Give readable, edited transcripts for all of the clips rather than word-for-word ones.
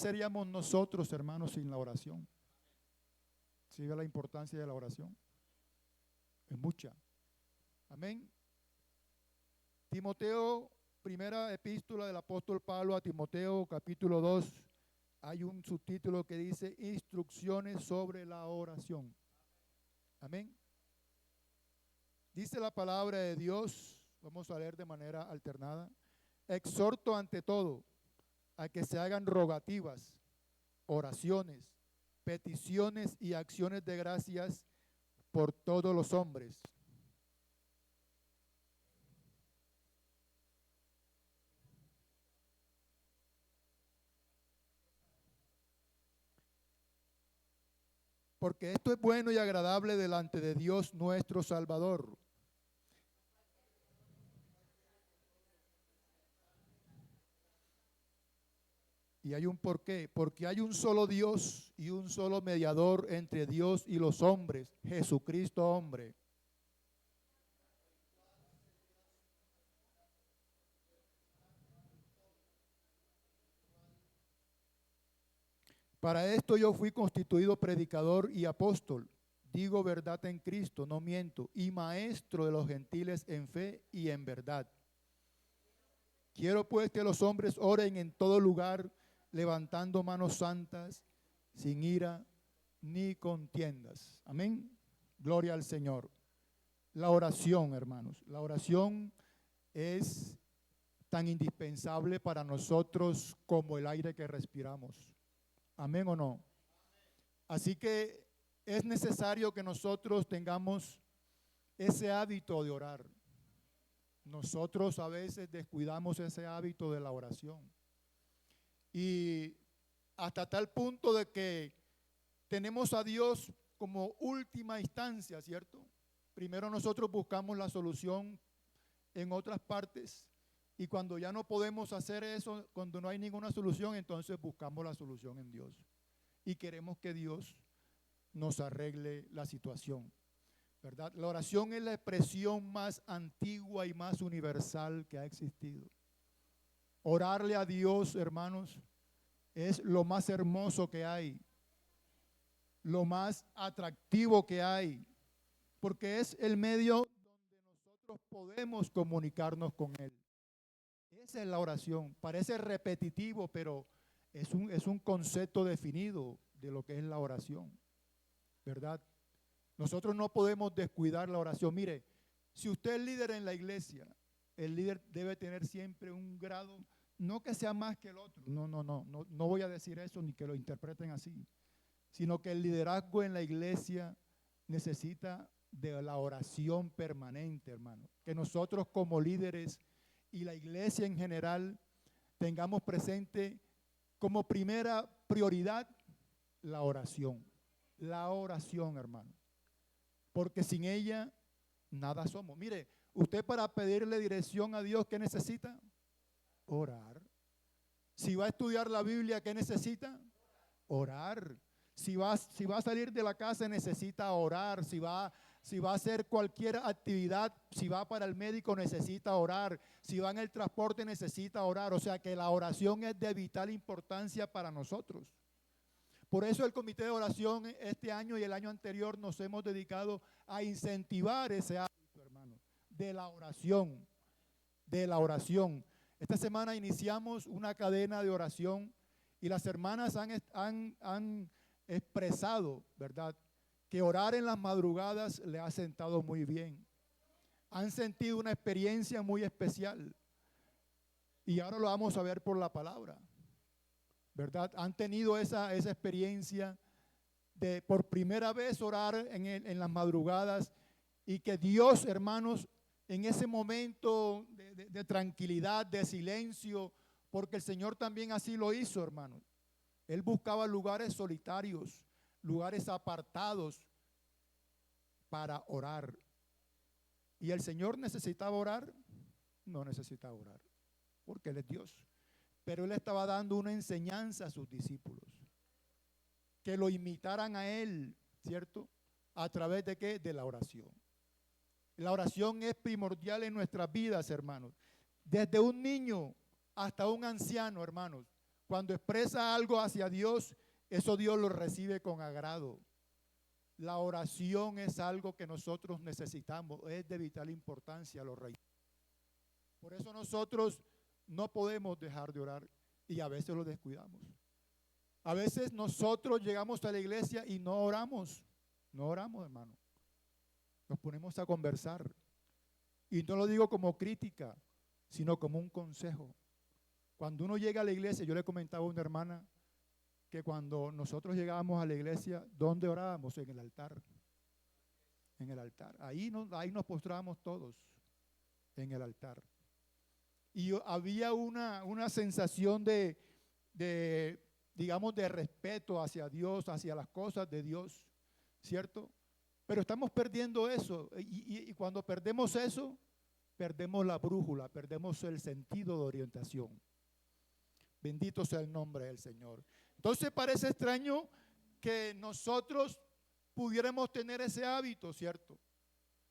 seríamos nosotros, hermanos, sin la oración? ¿Sí ve la importancia de la oración? Es mucha. Amén. Timoteo, primera epístola del apóstol Pablo a Timoteo, capítulo 2, hay un subtítulo que dice instrucciones sobre la oración. Amén. Dice la palabra de Dios, vamos a leer de manera alternada. Exhorto ante todo a que se hagan rogativas, oraciones, peticiones y acciones de gracias por todos los hombres. Porque esto es bueno y agradable delante de Dios nuestro Salvador. Y hay un porqué, porque hay un solo Dios y un solo mediador entre Dios y los hombres, Jesucristo hombre. Para esto yo fui constituido predicador y apóstol, digo verdad en Cristo, no miento, y maestro de los gentiles en fe y en verdad. Quiero pues que los hombres oren en todo lugar, levantando manos santas, sin ira ni contiendas. Amén. Gloria al Señor. La oración, hermanos. La oración es tan indispensable para nosotros como el aire que respiramos. Amén o no. Así que es necesario que nosotros tengamos ese hábito de orar. Nosotros a veces descuidamos ese hábito de la oración. Y hasta tal punto de que tenemos a Dios como última instancia, ¿cierto? Primero nosotros buscamos la solución en otras partes y cuando ya no podemos hacer eso, cuando no hay ninguna solución, entonces buscamos la solución en Dios y queremos que Dios nos arregle la situación, ¿verdad? La oración es la expresión más antigua y más universal que ha existido. Orarle a Dios, hermanos, es lo más hermoso que hay, lo más atractivo que hay, porque es el medio donde nosotros podemos comunicarnos con Él. Esa es la oración. Parece repetitivo, pero es un concepto definido de lo que es la oración, ¿verdad? Nosotros no podemos descuidar la oración. Mire, si usted es líder en la iglesia, el líder debe tener siempre un grado, no que sea más que el otro, no voy a decir eso ni que lo interpreten así, sino que el liderazgo en la iglesia necesita de la oración permanente, hermano. Que nosotros como líderes y la iglesia en general tengamos presente como primera prioridad la oración. La oración, hermano. Porque sin ella nada somos. Mire, usted para pedirle dirección a Dios, ¿qué necesita? Orar. Si va a estudiar la Biblia, ¿qué necesita? Orar. Si va a salir de la casa, necesita orar. Si va a hacer cualquier actividad, si va para el médico, necesita orar. Si va en el transporte, necesita orar. O sea que la oración es de vital importancia para nosotros. Por eso el comité de oración este año y el año anterior nos hemos dedicado a incentivar ese hábito, hermano, de la oración, de la oración. Esta semana iniciamos una cadena de oración y las hermanas han expresado, ¿verdad?, que orar en las madrugadas le ha sentado muy bien. Han sentido una experiencia muy especial y ahora lo vamos a ver por la palabra, ¿verdad? Han tenido esa experiencia de por primera vez orar en las madrugadas y que Dios, hermanos, en ese momento de tranquilidad, de silencio, porque el Señor también así lo hizo, hermanos. Él buscaba lugares solitarios, lugares apartados para orar. ¿Y el Señor necesitaba orar? No necesitaba orar, porque Él es Dios. Pero Él estaba dando una enseñanza a sus discípulos, que lo imitaran a Él, ¿cierto? ¿A través de qué? De la oración. La oración es primordial en nuestras vidas, hermanos. Desde un niño hasta un anciano, hermanos. cuando expresa algo hacia Dios, eso Dios lo recibe con agrado. La oración es algo que nosotros necesitamos, es de vital importancia, los reyes. Por eso nosotros no podemos dejar de orar y a veces lo descuidamos. A veces nosotros llegamos a la iglesia y no oramos, hermano. Nos ponemos a conversar. Y no lo digo como crítica, sino como un consejo. Cuando uno llega a la iglesia, yo le comentaba a una hermana que cuando nosotros llegábamos a la iglesia, ¿dónde orábamos? En el altar. En el altar. Ahí nos postrábamos todos, en el altar. Y había una sensación digamos, de respeto hacia Dios, hacia las cosas de Dios, ¿cierto? Pero estamos perdiendo eso. Y cuando perdemos eso, perdemos la brújula, perdemos el sentido de orientación. Bendito sea el nombre del Señor. Entonces parece extraño que nosotros pudiéramos tener ese hábito, ¿cierto?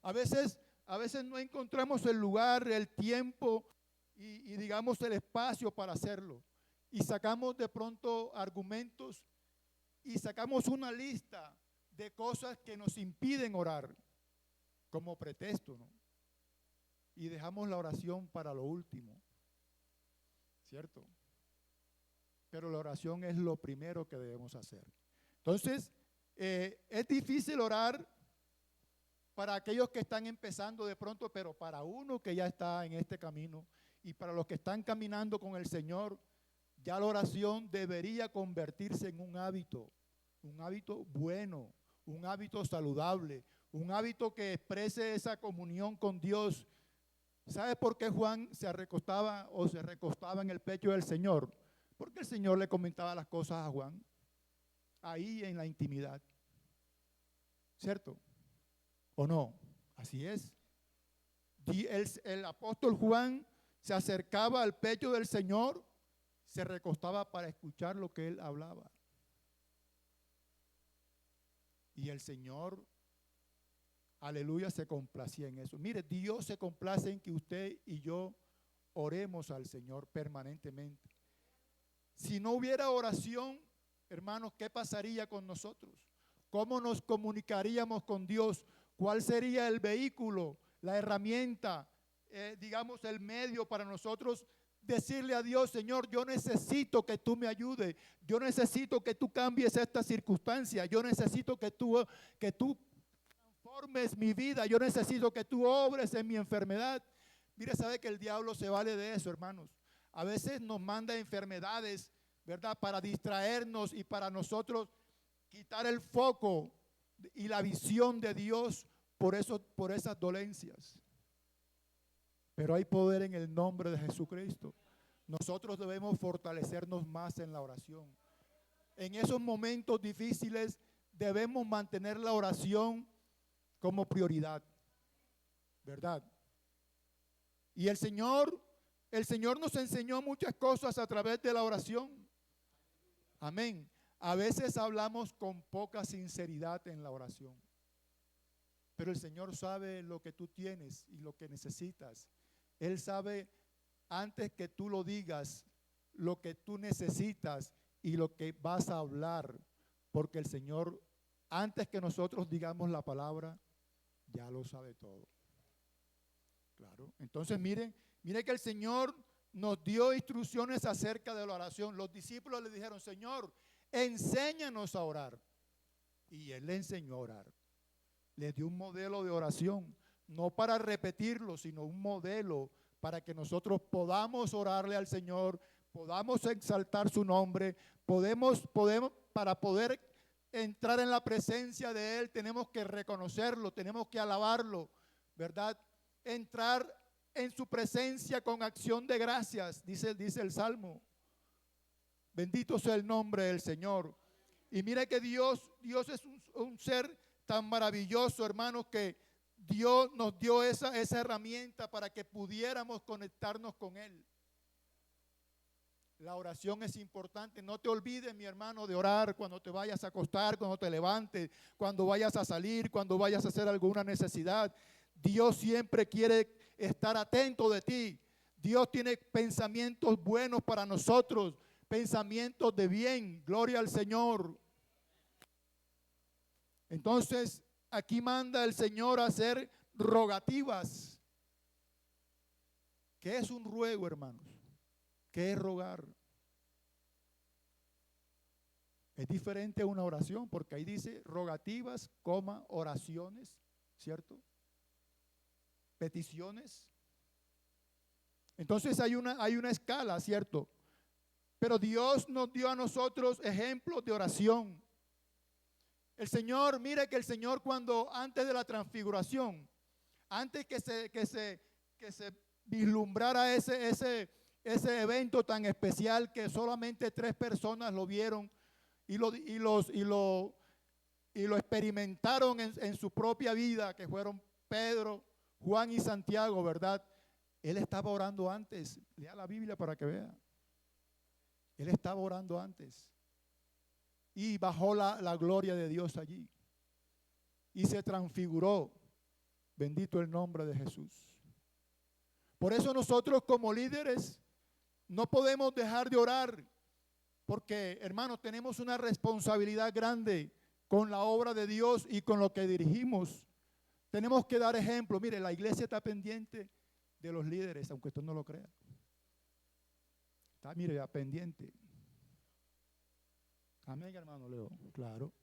A veces no encontramos el lugar, el tiempo y digamos el espacio para hacerlo. Y sacamos de pronto argumentos y sacamos una lista de cosas que nos impiden orar como pretexto, ¿no? Y dejamos la oración para lo último, ¿cierto? Pero la oración es lo primero que debemos hacer. Entonces, es difícil orar para aquellos que están empezando de pronto, pero para uno que ya está en este camino y para los que están caminando con el Señor, ya la oración debería convertirse en un hábito bueno, un hábito saludable, un hábito que exprese esa comunión con Dios. ¿Sabe por qué Juan se recostaba en el pecho del Señor? Porque el Señor le comentaba las cosas a Juan, ahí en la intimidad. ¿Cierto? ¿O no? Así es. El apóstol Juan se acercaba al pecho del Señor, se recostaba para escuchar lo que él hablaba. Y el Señor, aleluya, se complacía en eso. Mire, Dios se complace en que usted y yo oremos al Señor permanentemente. Si no hubiera oración, hermanos, ¿qué pasaría con nosotros? ¿Cómo nos comunicaríamos con Dios? ¿Cuál sería el vehículo, la herramienta, digamos, el medio para nosotros decirle a Dios, Señor, yo necesito que tú me ayudes, yo necesito que tú cambies esta circunstancia, yo necesito que tú transformes mi vida, yo necesito que tú obres en mi enfermedad? Mire, sabe que el diablo se vale de eso, hermanos. A veces nos manda enfermedades, ¿verdad?, para distraernos y para nosotros quitar el foco y la visión de Dios por esas dolencias. Pero hay poder en el nombre de Jesucristo. Nosotros debemos fortalecernos más en la oración. En esos momentos difíciles debemos mantener la oración como prioridad, ¿verdad? Y el Señor nos enseñó muchas cosas a través de la oración. Amén. A veces hablamos con poca sinceridad en la oración. Pero el Señor sabe lo que tú tienes y lo que necesitas. Él sabe antes que tú lo digas lo que tú necesitas y lo que vas a hablar. Porque el Señor, antes que nosotros digamos la palabra, ya lo sabe todo. Claro. Entonces mire que el Señor nos dio instrucciones acerca de la oración. Los discípulos le dijeron, Señor, enséñanos a orar. Y Él le enseñó a orar. Le dio un modelo de oración, no para repetirlo, sino un modelo para que nosotros podamos orarle al Señor, podamos exaltar su nombre, para poder entrar en la presencia de Él, tenemos que reconocerlo, tenemos que alabarlo, ¿verdad? Entrar en su presencia con acción de gracias, dice el Salmo. Bendito sea el nombre del Señor. Y mire que Dios es un ser tan maravilloso, hermanos, que Dios nos dio esa herramienta para que pudiéramos conectarnos con Él. La oración es importante. No te olvides, mi hermano, de orar cuando te vayas a acostar, cuando te levantes, cuando vayas a salir, cuando vayas a hacer alguna necesidad. Dios siempre quiere estar atento de ti. Dios tiene pensamientos buenos para nosotros, pensamientos de bien. Gloria al Señor. Entonces, aquí manda el Señor a hacer rogativas. ¿Qué es un ruego, hermanos? ¿Qué es rogar? Es diferente a una oración, porque ahí dice rogativas, oraciones, ¿cierto? Peticiones. Entonces hay una escala, ¿cierto? Pero Dios nos dio a nosotros ejemplos de oración. El Señor, mire que el Señor cuando antes de la transfiguración, antes que se vislumbrara ese evento tan especial que solamente 3 personas lo vieron y lo experimentaron en su propia vida, que fueron Pedro, Juan y Santiago, ¿verdad? Él estaba orando antes. Lea la Biblia para que vea. Él estaba orando antes. Y bajó la gloria de Dios allí. Y se transfiguró. Bendito el nombre de Jesús. Por eso nosotros como líderes no podemos dejar de orar. Porque, hermanos, tenemos una responsabilidad grande con la obra de Dios y con lo que dirigimos. Tenemos que dar ejemplo. Mire, la iglesia está pendiente de los líderes, aunque usted no lo crea. Está, mire, pendiente. Amén, hermano Leo. Claro.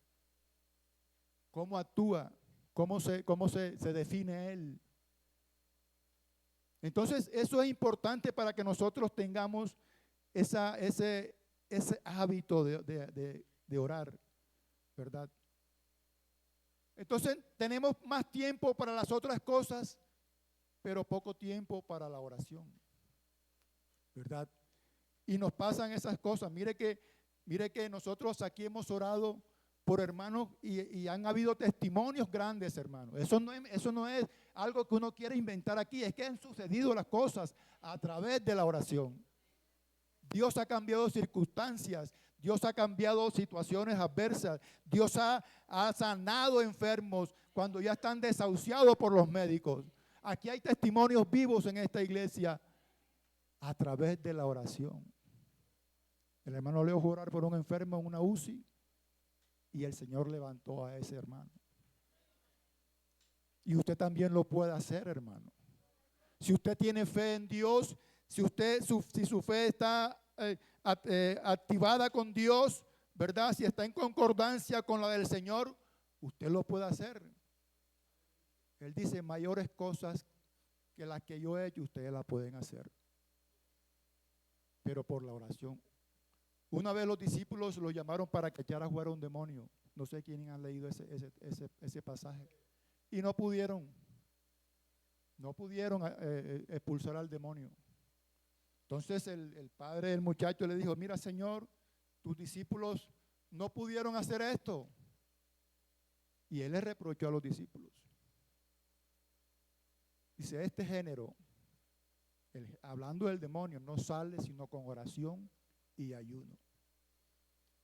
¿Cómo actúa? ¿Cómo se define él? Entonces, eso es importante para que nosotros tengamos ese hábito de orar, ¿verdad? Entonces, tenemos más tiempo para las otras cosas, pero poco tiempo para la oración, ¿verdad? Y nos pasan esas cosas. Mire que nosotros aquí hemos orado por hermanos y han habido testimonios grandes, hermanos. Eso no es algo que uno quiere inventar aquí, es que han sucedido las cosas a través de la oración. Dios ha cambiado circunstancias, Dios ha cambiado situaciones adversas, Dios ha sanado enfermos cuando ya están desahuciados por los médicos. Aquí hay testimonios vivos en esta iglesia a través de la oración. El hermano Leo fue a orar por un enfermo en una UCI y el Señor levantó a ese hermano. Y usted también lo puede hacer, hermano. Si usted tiene fe en Dios, si su fe está activada con Dios, ¿verdad? Si está en concordancia con la del Señor, usted lo puede hacer. Él dice, mayores cosas que las que yo he hecho, ustedes las pueden hacer. Pero por la oración. Una vez los discípulos lo llamaron para que echara fuera un demonio. No sé quiénes han leído ese pasaje. Y no pudieron expulsar al demonio. Entonces el padre del muchacho le dijo, mira, Señor, tus discípulos no pudieron hacer esto. Y él le reprochó a los discípulos. Dice, este género, hablando del demonio, no sale sino con oración y ayuno.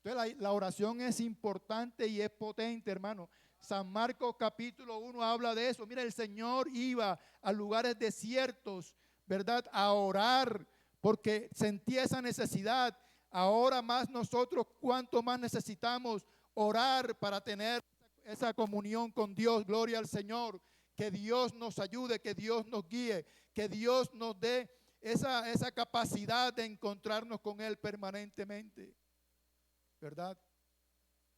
Entonces la oración es importante y es potente, hermano. San Marcos capítulo 1 habla de eso. Mira, el Señor iba a lugares desiertos, ¿verdad? A orar porque sentía esa necesidad. Ahora más nosotros, cuánto más necesitamos orar para tener esa comunión con Dios. Gloria al Señor. Que Dios nos ayude, que Dios nos guíe, que Dios nos dé esa capacidad de encontrarnos con Él permanentemente, ¿verdad?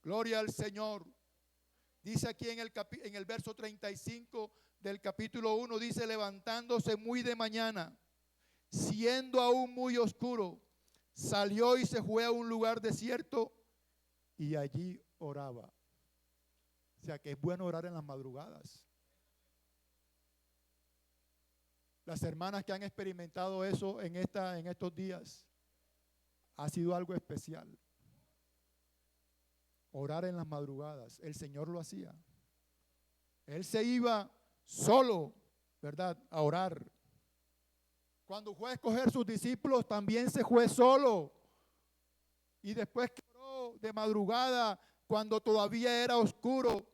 Gloria al Señor. Dice aquí en el verso 35 del capítulo 1, dice, levantándose muy de mañana, siendo aún muy oscuro, salió y se fue a un lugar desierto y allí oraba. O sea que es bueno orar en las madrugadas. Las hermanas que han experimentado eso en estos días, ha sido algo especial. Orar en las madrugadas, el Señor lo hacía. Él se iba solo, ¿verdad?, a orar. Cuando fue a escoger sus discípulos, también se fue solo. Y después que oró de madrugada, cuando todavía era oscuro,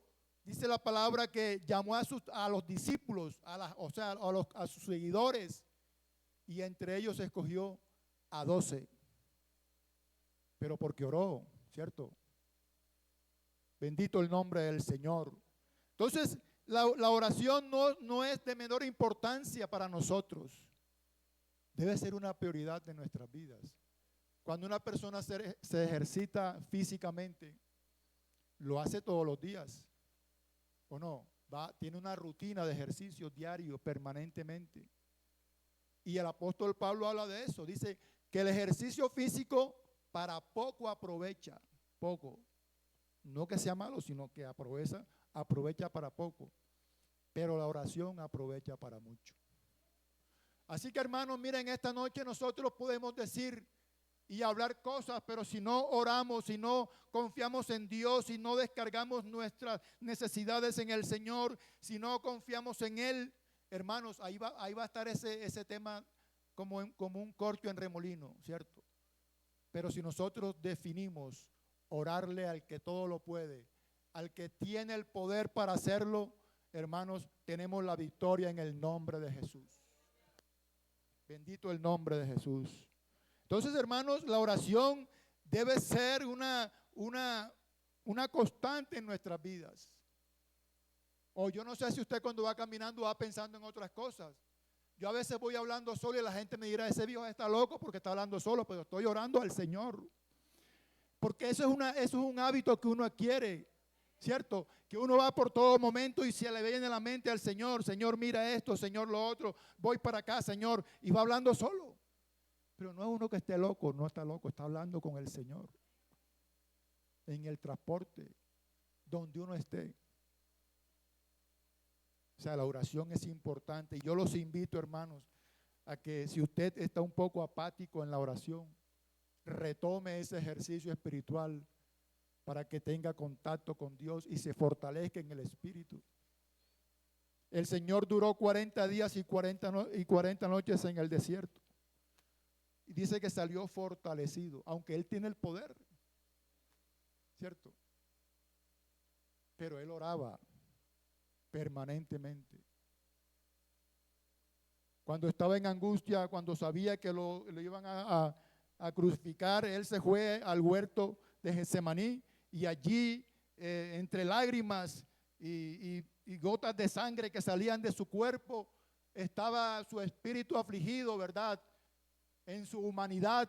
dice la palabra que llamó a los discípulos, a sus seguidores, y entre ellos escogió a 12. pero porque oró, ¿cierto? Bendito el nombre del Señor. Entonces, la oración no es de menor importancia para nosotros. Debe ser una prioridad de nuestras vidas. Cuando una persona se ejercita físicamente, lo hace todos los días, ¿o no? Tiene una rutina de ejercicio diario, permanentemente. Y el apóstol Pablo habla de eso. Dice que el ejercicio físico para poco aprovecha, poco. No que sea malo, sino que aprovecha para poco. Pero la oración aprovecha para mucho. Así que, hermanos, miren, esta noche nosotros podemos decir y hablar cosas, pero si no oramos, si no confiamos en Dios, si no descargamos nuestras necesidades en el Señor, si no confiamos en Él, hermanos, ahí va a estar ese tema como un corcho en remolino, ¿cierto? Pero si nosotros definimos orarle al que todo lo puede, al que tiene el poder para hacerlo, hermanos, tenemos la victoria en el nombre de Jesús. Bendito el nombre de Jesús. Entonces, hermanos, la oración debe ser una constante en nuestras vidas. O yo no sé si usted cuando va caminando va pensando en otras cosas. Yo a veces voy hablando solo y la gente me dirá, ese viejo está loco porque está hablando solo, pero estoy orando al Señor. Porque eso es un hábito que uno adquiere, ¿cierto? Que uno va por todo momento y se le viene a la mente al Señor, Señor, mira esto, Señor, lo otro, voy para acá, Señor, y va hablando solo. Pero no es uno que esté loco, no está loco, está hablando con el Señor. En el transporte, donde uno esté. O sea, la oración es importante. Y yo los invito, hermanos, a que si usted está un poco apático en la oración, retome ese ejercicio espiritual para que tenga contacto con Dios y se fortalezca en el Espíritu. El Señor duró 40 días y 40 noches en el desierto. Y dice que salió fortalecido, aunque Él tiene el poder, ¿cierto? Pero Él oraba permanentemente. Cuando estaba en angustia, cuando sabía que lo iban a crucificar, Él se fue al huerto de Getsemaní y allí, entre lágrimas y gotas de sangre que salían de su cuerpo, estaba su espíritu afligido, ¿verdad? En su humanidad.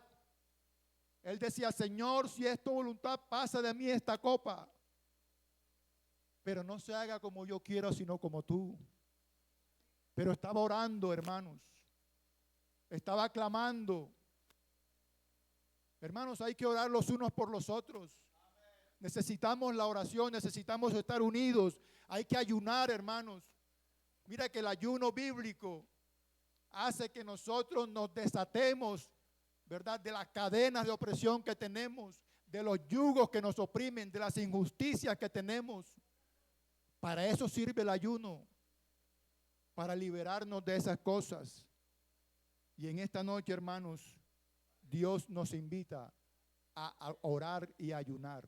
Él decía, Señor, si es tu voluntad, pasa de mí esta copa. Pero no se haga como yo quiero, sino como tú. Pero estaba orando, hermanos. Estaba clamando. Hermanos, hay que orar los unos por los otros. Necesitamos la oración, necesitamos estar unidos. Hay que ayunar, hermanos. Mira que el ayuno bíblico hace que nosotros nos desatemos, ¿verdad? De las cadenas de opresión que tenemos, de los yugos que nos oprimen, de las injusticias que tenemos. Para eso sirve el ayuno, para liberarnos de esas cosas. Y en esta noche, hermanos, Dios nos invita a orar y a ayunar.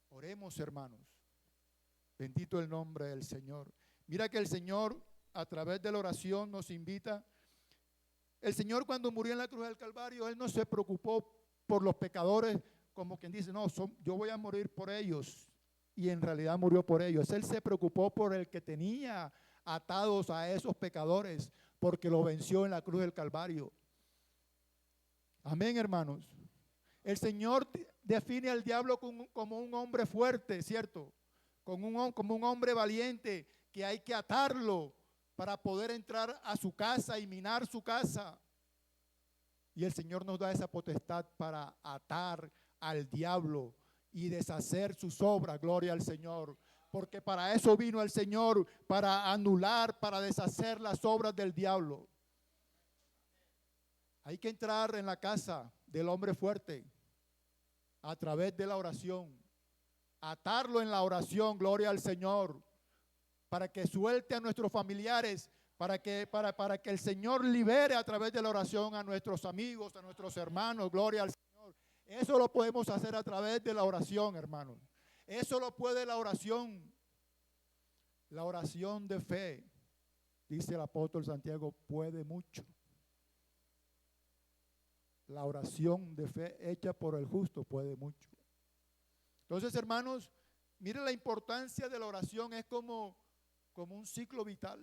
Oremos, hermanos. Bendito el nombre del Señor. Mira que el Señor, a través de la oración, nos invita. El Señor, cuando murió en la cruz del Calvario, Él no se preocupó por los pecadores, como quien dice, no, yo voy a morir por ellos. Y en realidad murió por ellos. Él se preocupó por el que tenía atados a esos pecadores, porque lo venció en la cruz del Calvario. Amén, hermanos. El Señor define al diablo como un hombre fuerte, ¿cierto? Como un hombre valiente, que hay que atarlo para poder entrar a su casa y minar su casa. Y el Señor nos da esa potestad para atar al diablo y deshacer sus obras, gloria al Señor. Porque para eso vino el Señor, para anular, para deshacer las obras del diablo. Hay que entrar en la casa del hombre fuerte a través de la oración. Atarlo en la oración, gloria al Señor, para que suelte a nuestros familiares, para que el Señor libere a través de la oración a nuestros amigos, a nuestros hermanos, gloria al Señor. Eso lo podemos hacer a través de la oración, hermanos. Eso lo puede la oración de fe, dice el apóstol Santiago, puede mucho. La oración de fe hecha por el justo puede mucho. Entonces, hermanos, miren la importancia de la oración, es como un ciclo vital.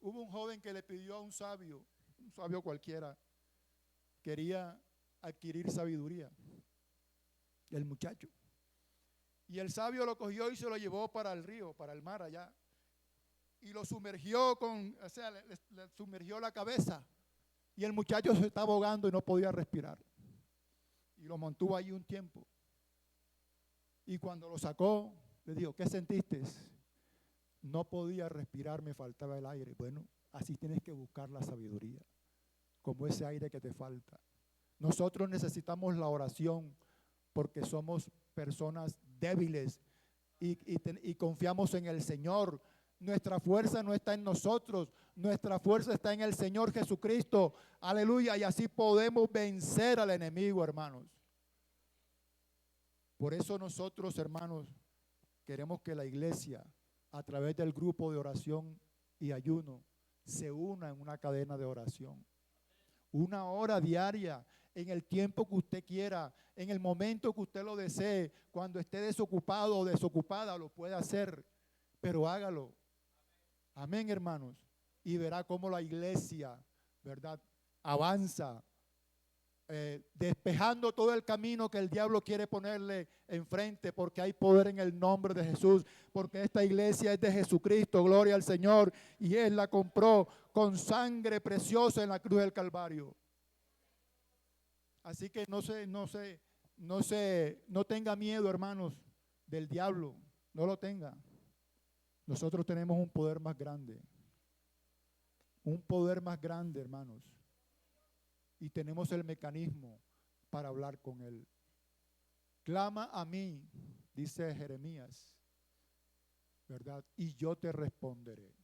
Hubo un joven que le pidió a un sabio cualquiera, quería adquirir sabiduría, el muchacho. Y el sabio lo cogió y se lo llevó para el río, para el mar allá. Y lo sumergió le sumergió la cabeza. Y el muchacho se estaba ahogando y no podía respirar. Y lo mantuvo allí un tiempo. Y cuando lo sacó, le dijo, ¿qué sentiste? No podía respirar, me faltaba el aire. Bueno, así tienes que buscar la sabiduría, como ese aire que te falta. Nosotros necesitamos la oración porque somos personas débiles y confiamos en el Señor. Nuestra fuerza no está en nosotros, nuestra fuerza está en el Señor Jesucristo. Aleluya, y así podemos vencer al enemigo, hermanos. Por eso nosotros, hermanos, queremos que la iglesia, a través del grupo de oración y ayuno, se una en una cadena de oración. 1 hora diaria, en el tiempo que usted quiera, en el momento que usted lo desee, cuando esté desocupado o desocupada, lo puede hacer, pero hágalo. Amén, hermanos. Y verá cómo la iglesia, ¿verdad?, avanza, despejando todo el camino que el diablo quiere ponerle enfrente, porque hay poder en el nombre de Jesús, porque esta iglesia es de Jesucristo, gloria al Señor, y Él la compró con sangre preciosa en la cruz del Calvario. Así que no tenga miedo, hermanos, del diablo, no lo tenga. Nosotros tenemos un poder más grande, hermanos. Y tenemos el mecanismo para hablar con Él. Clama a mí, dice Jeremías, ¿verdad? Y yo te responderé.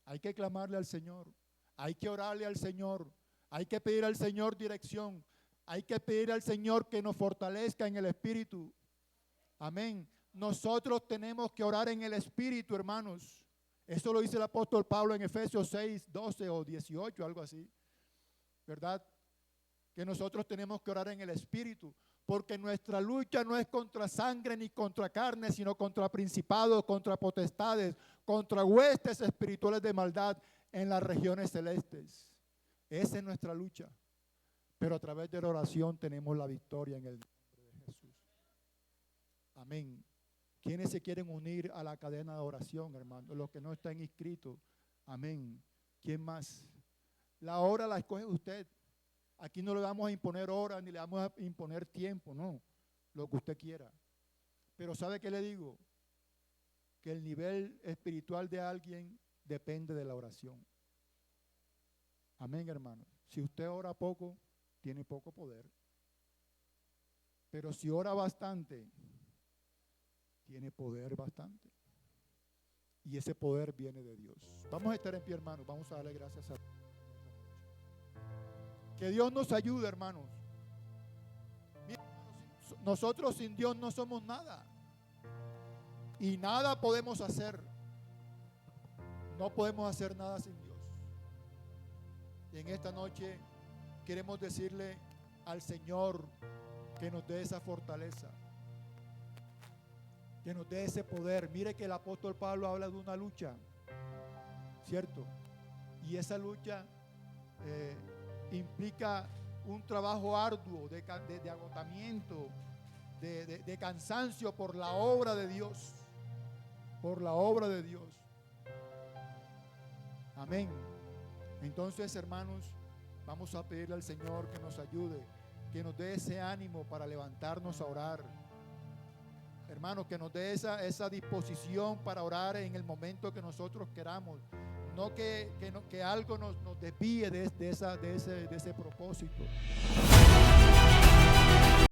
Hay que clamarle al Señor, hay que orarle al Señor, hay que pedir al Señor dirección, hay que pedir al Señor que nos fortalezca en el Espíritu. Amén. Nosotros tenemos que orar en el Espíritu, hermanos. Eso lo dice el apóstol Pablo en Efesios 6, 12 o 18, algo así. ¿Verdad? Que nosotros tenemos que orar en el Espíritu, porque nuestra lucha no es contra sangre ni contra carne, sino contra principados, contra potestades, contra huestes espirituales de maldad en las regiones celestes. Esa es nuestra lucha, pero a través de la oración tenemos la victoria en el nombre de Jesús. Amén. ¿Quiénes se quieren unir a la cadena de oración, hermano? Los que no están inscritos. Amén. ¿Quién más? La hora la escoge usted. Aquí no le vamos a imponer hora ni le vamos a imponer tiempo, no. Lo que usted quiera. Pero ¿sabe qué le digo? Que el nivel espiritual de alguien depende de la oración. Amén, hermano. Si usted ora poco, tiene poco poder. Pero si ora bastante, tiene poder bastante. Y ese poder viene de Dios. Vamos a estar en pie, hermanos. Vamos a darle gracias a Dios. Que Dios nos ayude, hermanos. Mira, nosotros sin Dios no somos nada. Y nada podemos hacer. No podemos hacer nada sin Dios. Y en esta noche queremos decirle al Señor que nos dé esa fortaleza, que nos dé ese poder. Mire que el apóstol Pablo habla de una lucha, ¿cierto? Y esa lucha implica un trabajo arduo de agotamiento, de cansancio por la obra de Dios, por la obra de Dios. Amén. Entonces, hermanos, vamos a pedirle al Señor que nos ayude, que nos dé ese ánimo para levantarnos a orar. Hermanos, que nos dé esa disposición para orar en el momento que nosotros queramos. No que algo nos desvíe de ese propósito.